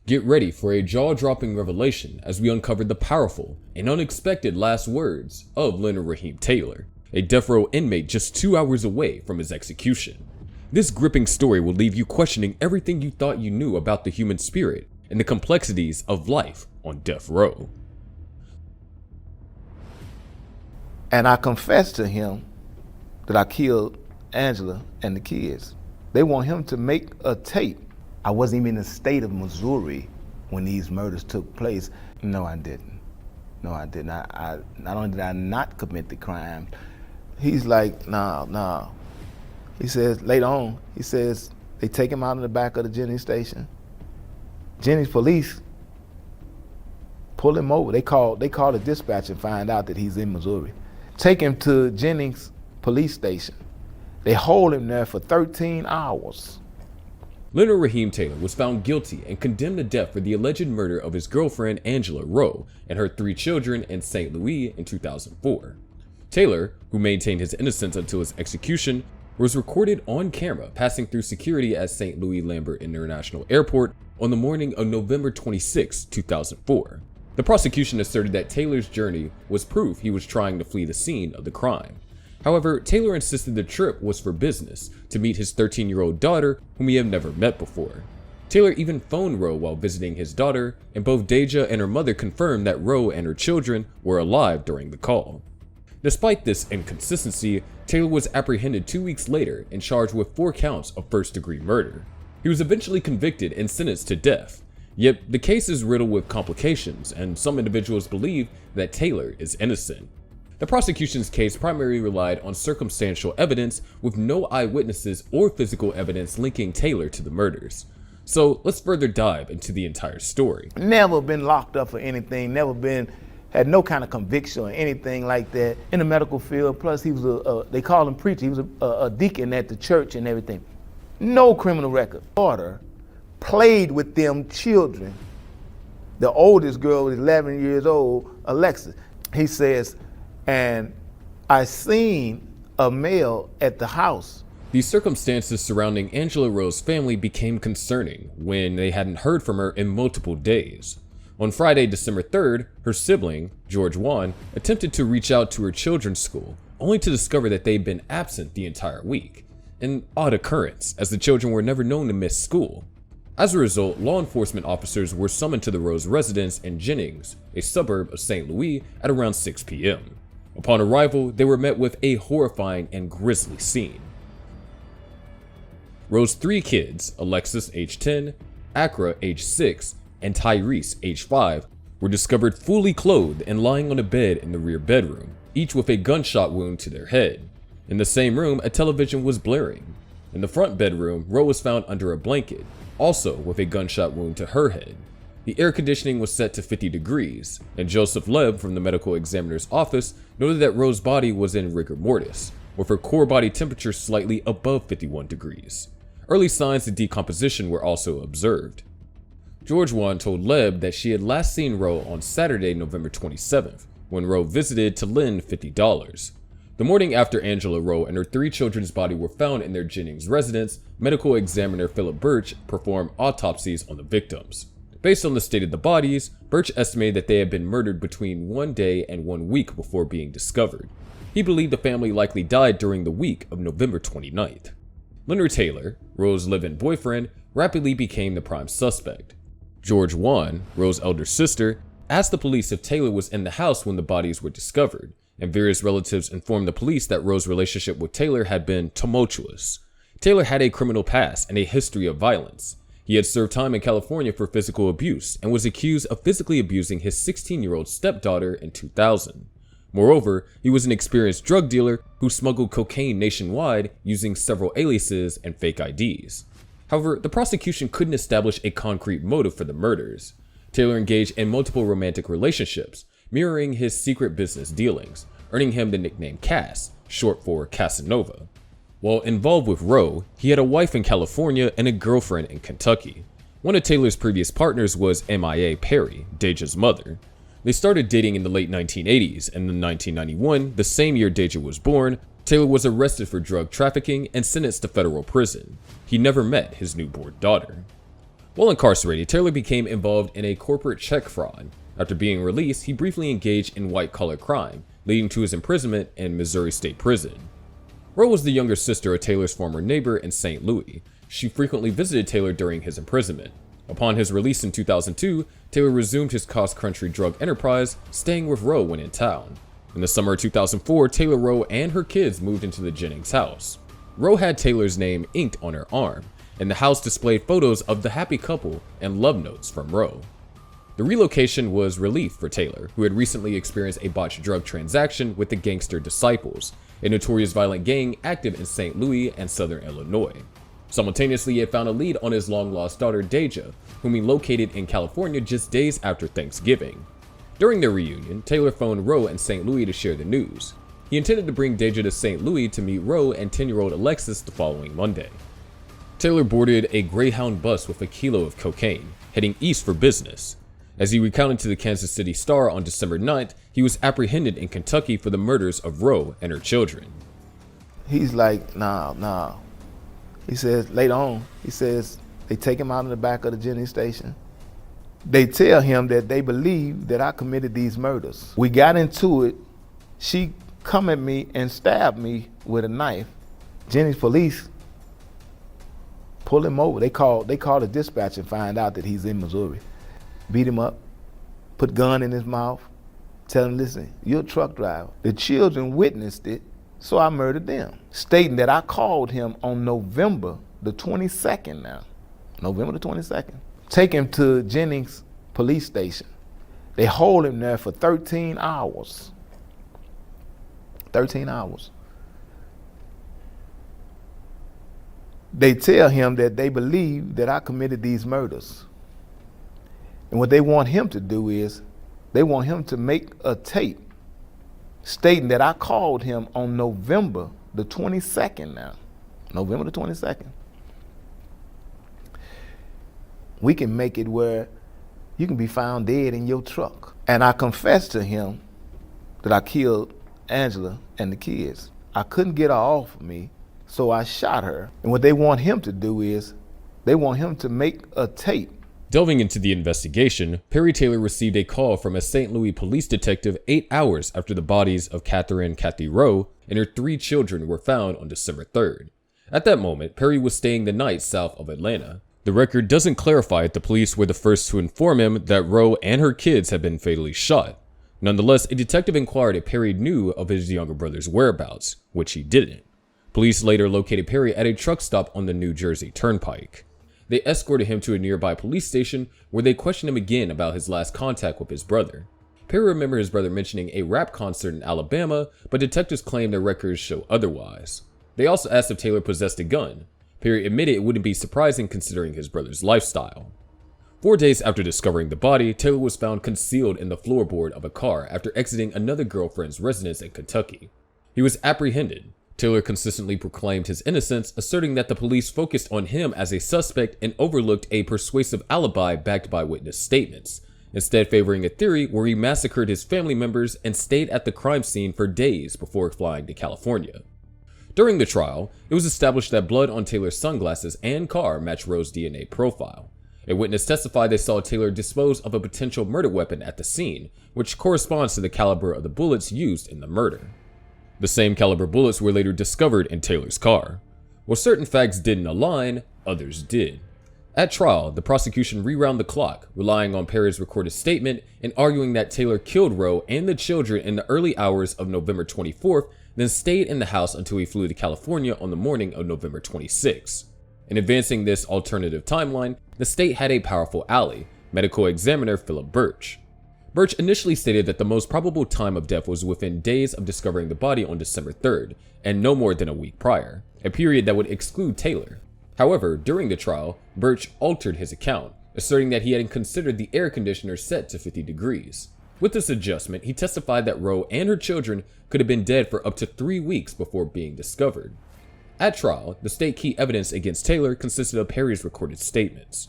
Get ready for a jaw-dropping revelation as we uncover the powerful and unexpected last words of Leonard Raheem Taylor, a death row inmate just 2 hours away from his execution. This gripping story will leave you questioning everything you thought you knew about the human spirit and the complexities of life on death row. And I confessed to him that I killed Angela and the kids. They want him to make a tape. I wasn't even in the state of Missouri when these murders took place. No, I didn't. No, I didn't. I not only did I not commit the crime, he's like, no. He says, later on, he says, they take him out in the back of the Jennings station. Jennings police pull him over. They call the dispatch and find out that he's in Missouri. Take him to Jennings police station. They hold him there for 13 hours. Leonard Raheem Taylor was found guilty and condemned to death for the alleged murder of his girlfriend Angela Rowe and her 3 children in St. Louis in 2004. Taylor, who maintained his innocence until his execution, was recorded on camera passing through security at St. Louis Lambert International Airport on the morning of November 26, 2004. The prosecution asserted that Taylor's journey was proof he was trying to flee the scene of the crime. However, Taylor insisted the trip was for business, to meet his 13-year-old daughter, whom he had never met before. Taylor even phoned Rowe while visiting his daughter, and both Deja and her mother confirmed that Rowe and her children were alive during the call. Despite this inconsistency, Taylor was apprehended 2 weeks later and charged with 4 counts of first-degree murder. He was eventually convicted and sentenced to death. Yet, the case is riddled with complications, and some individuals believe that Taylor is innocent. The prosecution's case primarily relied on circumstantial evidence with no eyewitnesses or physical evidence linking Taylor to the murders. So let's further dive into the entire story. Never been locked up for anything, had no kind of conviction or anything like that in the medical field. Plus he was they call him preacher, he was a deacon at the church and everything. No criminal record. Daughter played with them children. The oldest girl was 11 years old, Alexis. He says, and I seen a male at the house. The circumstances surrounding Angela Rowe's family became concerning when they hadn't heard from her in multiple days. On Friday, December 3rd, her sibling, George Juan, attempted to reach out to her children's school, only to discover that they'd been absent the entire week. An odd occurrence, as the children were never known to miss school. As a result, law enforcement officers were summoned to the Rowe's residence in Jennings, a suburb of St. Louis, at around 6 p.m. Upon arrival, they were met with a horrifying and grisly scene. Rowe's 3 kids, Alexis, age 10, Akra, age 6, and Tyrese, age 5, were discovered fully clothed and lying on a bed in the rear bedroom, each with a gunshot wound to their head. In the same room, a television was blaring. In the front bedroom, Rowe was found under a blanket, also with a gunshot wound to her head. The air conditioning was set to 50 degrees, and Joseph Leb from the medical examiner's office noted that Rowe's body was in rigor mortis, with her core body temperature slightly above 51 degrees. Early signs of decomposition were also observed. George Juan told Leb that she had last seen Rowe on Saturday, November 27th, when Rowe visited to lend $50. The morning after Angela Rowe and her 3 children's bodies were found in their Jennings residence, medical examiner Philip Birch performed autopsies on the victims. Based on the state of the bodies, Birch estimated that they had been murdered between 1 day and 1 week before being discovered. He believed the family likely died during the week of November 29th. Leonard Taylor, Rowe's live-in boyfriend, rapidly became the prime suspect. George Juan, Rowe's elder sister, asked the police if Taylor was in the house when the bodies were discovered, and various relatives informed the police that Rowe's relationship with Taylor had been tumultuous. Taylor had a criminal past and a history of violence. He had served time in California for physical abuse and was accused of physically abusing his 16-year-old stepdaughter in 2000. Moreover, he was an experienced drug dealer who smuggled cocaine nationwide using several aliases and fake IDs. However, the prosecution couldn't establish a concrete motive for the murders. Taylor engaged in multiple romantic relationships, mirroring his secret business dealings, earning him the nickname Cass, short for Casanova. While involved with Rowe, he had a wife in California and a girlfriend in Kentucky. One of Taylor's previous partners was MIA Perry, Deja's mother. They started dating in the late 1980s, and in 1991, the same year Deja was born, Taylor was arrested for drug trafficking and sentenced to federal prison. He never met his newborn daughter. While incarcerated, Taylor became involved in a corporate check fraud. After being released, he briefly engaged in white-collar crime, leading to his imprisonment in Missouri State Prison. Roe was the younger sister of Taylor's former neighbor in St. Louis. She frequently visited Taylor during his imprisonment. Upon his release in 2002, Taylor resumed his cross-country drug enterprise, staying with Roe when in town. In the summer of 2004, Taylor, Roe, and her kids moved into the Jennings house. Roe had Taylor's name inked on her arm, and the house displayed photos of the happy couple and love notes from Roe. The relocation was relief for Taylor, who had recently experienced a botched drug transaction with the Gangster Disciples, a notorious violent gang active in St. Louis and southern Illinois. Simultaneously, he had found a lead on his long-lost daughter, Deja, whom he located in California just days after Thanksgiving. During their reunion, Taylor phoned Roe in St. Louis to share the news. He intended to bring Deja to St. Louis to meet Roe and 10-year-old Alexis the following Monday. Taylor boarded a Greyhound bus with a kilo of cocaine, heading east for business. As he recounted to the Kansas City Star on December 9th, he was apprehended in Kentucky for the murders of Roe and her children. He's like, nah. He says, later on, he says, they take him out in the back of the Jennings station. They tell him that they believe that I committed these murders. We got into it. She come at me and stabbed me with a knife. Jennings police pull him over. They call the dispatch and find out that he's in Missouri. Beat him up, put gun in his mouth, tell him, listen, you're a truck driver. The children witnessed it, so I murdered them. Stating that I called him on November the 22nd now. November the 22nd. Take him to Jennings police station. They hold him there for 13 hours. 13 hours. They tell him that they believe that I committed these murders. And what they want him to do is, they want him to make a tape stating that I called him on November the 22nd now. November the 22nd. We can make it where you can be found dead in your truck. And I confessed to him that I killed Angela and the kids. I couldn't get her off of me, so I shot her. And what they want him to do is, they want him to make a tape. Delving into the investigation, Perry Taylor received a call from a St. Louis police detective 8 hours after the bodies of Kathy Roe and her 3 children were found on December 3rd. At that moment, Perry was staying the night south of Atlanta. The record doesn't clarify if the police were the first to inform him that Roe and her kids had been fatally shot. Nonetheless, a detective inquired if Perry knew of his younger brother's whereabouts, which he didn't. Police later located Perry at a truck stop on the New Jersey Turnpike. They escorted him to a nearby police station where they questioned him again about his last contact with his brother. Perry remembered his brother mentioning a rap concert in Alabama, but detectives claimed their records show otherwise. They also asked if Taylor possessed a gun. Perry admitted it wouldn't be surprising considering his brother's lifestyle. 4 days after discovering the body, Taylor was found concealed in the floorboard of a car after exiting another girlfriend's residence in Kentucky. He was apprehended. Taylor consistently proclaimed his innocence, asserting that the police focused on him as a suspect and overlooked a persuasive alibi backed by witness statements, instead favoring a theory where he massacred his family members and stayed at the crime scene for days before flying to California. During the trial, it was established that blood on Taylor's sunglasses and car matched Roe's DNA profile. A witness testified they saw Taylor dispose of a potential murder weapon at the scene, which corresponds to the caliber of the bullets used in the murder. The same caliber bullets were later discovered in Taylor's car. While certain facts didn't align, others did. At trial, the prosecution rewound the clock, relying on Perry's recorded statement and arguing that Taylor killed Roe and the children in the early hours of November 24th, then stayed in the house until he flew to California on the morning of November 26th. In advancing this alternative timeline, the state had a powerful ally, medical examiner Philip Birch. Birch initially stated that the most probable time of death was within days of discovering the body on December 3rd, and no more than a week prior, a period that would exclude Taylor. However, during the trial, Birch altered his account, asserting that he had considered the air conditioner set to 50 degrees. With this adjustment, he testified that Roe and her children could have been dead for up to 3 weeks before being discovered. At trial, the state key evidence against Taylor consisted of Perry's recorded statements.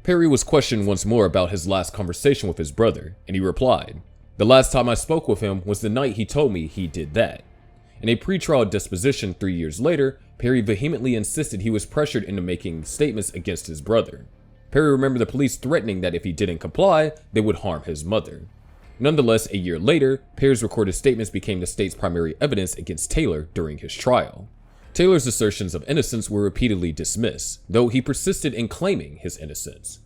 Perry was questioned once more about his last conversation with his brother, and he replied, "The last time I spoke with him was the night he told me he did that." In a pretrial disposition 3 years later, Perry vehemently insisted he was pressured into making statements against his brother. Perry remembered the police threatening that if he didn't comply, they would harm his mother. Nonetheless, a year later, Perry's recorded statements became the state's primary evidence against Taylor during his trial. Taylor's assertions of innocence were repeatedly dismissed, though he persisted in claiming his innocence.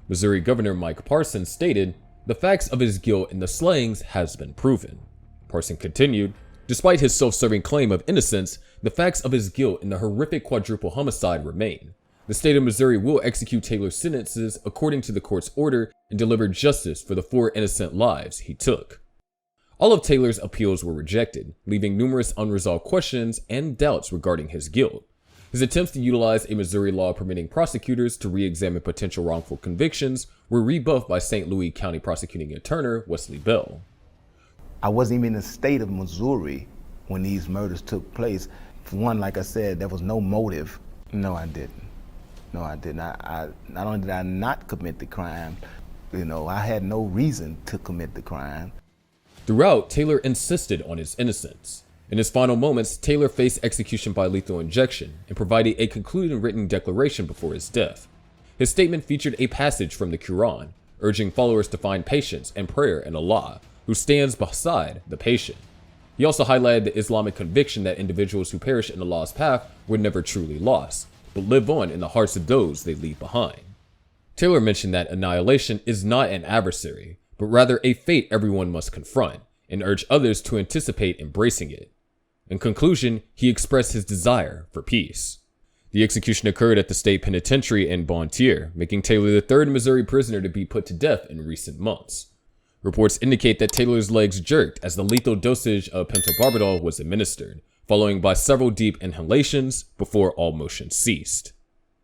Missouri Governor Mike Parson stated, "The facts of his guilt in the slayings has been proven." Parson continued, "Despite his self-serving claim of innocence, the facts of his guilt in the horrific quadruple homicide remain. The state of Missouri will execute Taylor's sentences according to the court's order and deliver justice for the 4 innocent lives he took." All of Taylor's appeals were rejected, leaving numerous unresolved questions and doubts regarding his guilt. His attempts to utilize a Missouri law permitting prosecutors to re-examine potential wrongful convictions were rebuffed by St. Louis County Prosecuting Attorney Wesley Bell. I wasn't even in the state of Missouri when these murders took place. For one, like I said, there was no motive. No, I didn't. No, I didn't. I not only did I not commit the crime, I had no reason to commit the crime. Throughout, Taylor insisted on his innocence. In his final moments, Taylor faced execution by lethal injection and provided a concluding written declaration before his death. His statement featured a passage from the Quran, urging followers to find patience and prayer in Allah, who stands beside the patient. He also highlighted the Islamic conviction that individuals who perish in Allah's path were never truly lost, but live on in the hearts of those they leave behind. Taylor mentioned that annihilation is not an adversary, but rather a fate everyone must confront, and urged others to anticipate embracing it. In conclusion, he expressed his desire for peace. The execution occurred at the state penitentiary in Bon Tier, making Taylor the 3rd Missouri prisoner to be put to death in recent months. Reports indicate that Taylor's legs jerked as the lethal dosage of pentobarbital was administered, following by several deep inhalations before all motion ceased.